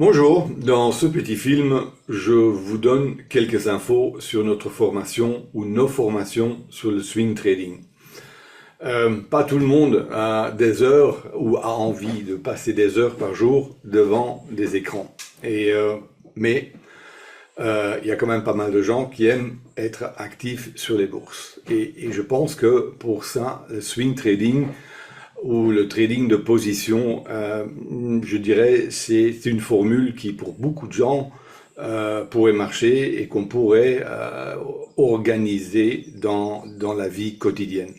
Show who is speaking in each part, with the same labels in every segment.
Speaker 1: Bonjour, dans ce petit film, je vous donne quelques infos sur notre formation ou nos formations sur le swing trading. Pas tout le monde a des heures ou a envie de passer des heures par jour devant des écrans. Mais il y a quand même pas mal de gens qui aiment être actifs sur les bourses. Et je pense que pour ça, le swing trading ou le trading de position, je dirais, c'est une formule qui, pour beaucoup de gens, pourrait marcher et qu'on pourrait organiser dans la vie quotidienne.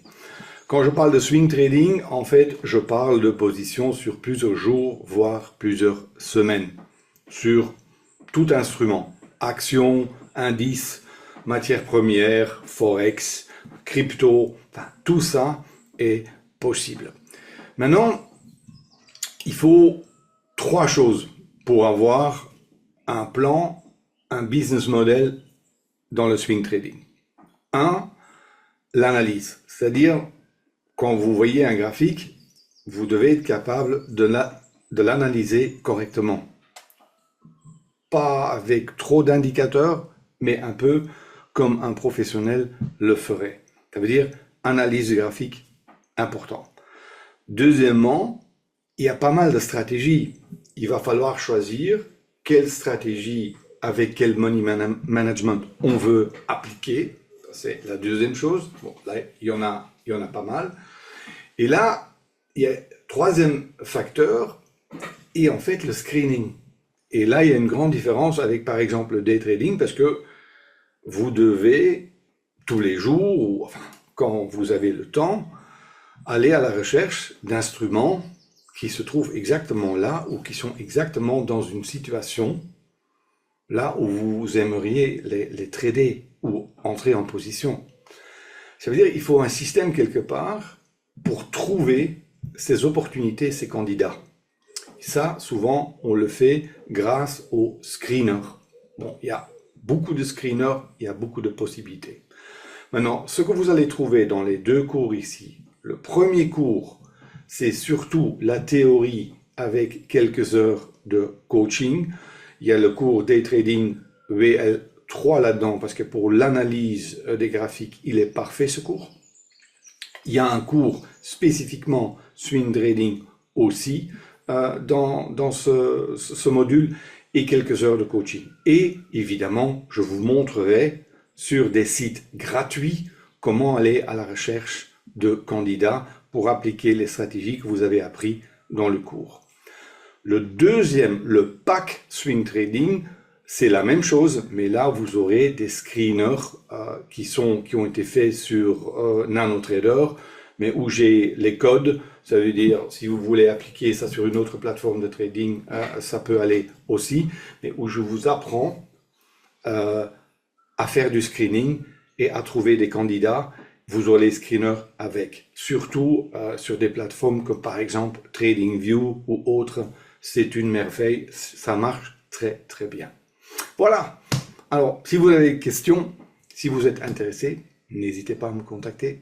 Speaker 1: Quand je parle de swing trading, en fait, je parle de position sur plusieurs jours, voire plusieurs semaines, sur tout instrument, actions, indices, matières premières, forex, crypto, enfin, tout ça est possible. Maintenant, il faut trois choses pour avoir un plan, un business model dans le swing trading. Un, l'analyse, c'est-à-dire quand vous voyez un graphique, vous devez être capable de l'analyser correctement. Pas avec trop d'indicateurs, mais un peu comme un professionnel le ferait. Ça veut dire analyse du graphique, important. Deuxièmement, il y a pas mal de stratégies. Il va falloir choisir quelle stratégie avec quel money management on veut appliquer. C'est la deuxième chose. Bon, là, il y en a pas mal. Et là, il y a troisième facteur, et en fait le screening. Et là, il y a une grande différence avec, par exemple, le day trading, parce que vous devez, tous les jours, ou enfin, quand vous avez le temps, aller à la recherche d'instruments qui se trouvent exactement là, ou qui sont exactement dans une situation, là où vous aimeriez les trader, ou entrer en position. Ça veut dire qu'il faut un système quelque part pour trouver ces opportunités, ces candidats. Ça, souvent, on le fait grâce aux screeners. Bon, il y a beaucoup de screeners, il y a beaucoup de possibilités. Maintenant, ce que vous allez trouver dans les deux cours ici, le premier cours, c'est surtout la théorie avec quelques heures de coaching. Il y a le cours Day Trading VL3 là-dedans, parce que pour l'analyse des graphiques, il est parfait ce cours. Il y a un cours spécifiquement Swing Trading aussi dans ce module et quelques heures de coaching. Et évidemment, je vous montrerai sur des sites gratuits comment aller à la recherche de candidats pour appliquer les stratégies que vous avez appris dans le cours. Le deuxième, le pack Swing Trading, c'est la même chose, mais là vous aurez des screeners qui ont été faits sur NanoTrader, mais où j'ai les codes. Ça veut dire, si vous voulez appliquer ça sur une autre plateforme de trading, ça peut aller aussi, mais où je vous apprends à faire du screening et à trouver des candidats. Vous aurez les screeners avec, surtout sur des plateformes comme par exemple TradingView ou autres. C'est une merveille, ça marche très très bien. Voilà, alors si vous avez des questions, si vous êtes intéressé, n'hésitez pas à me contacter.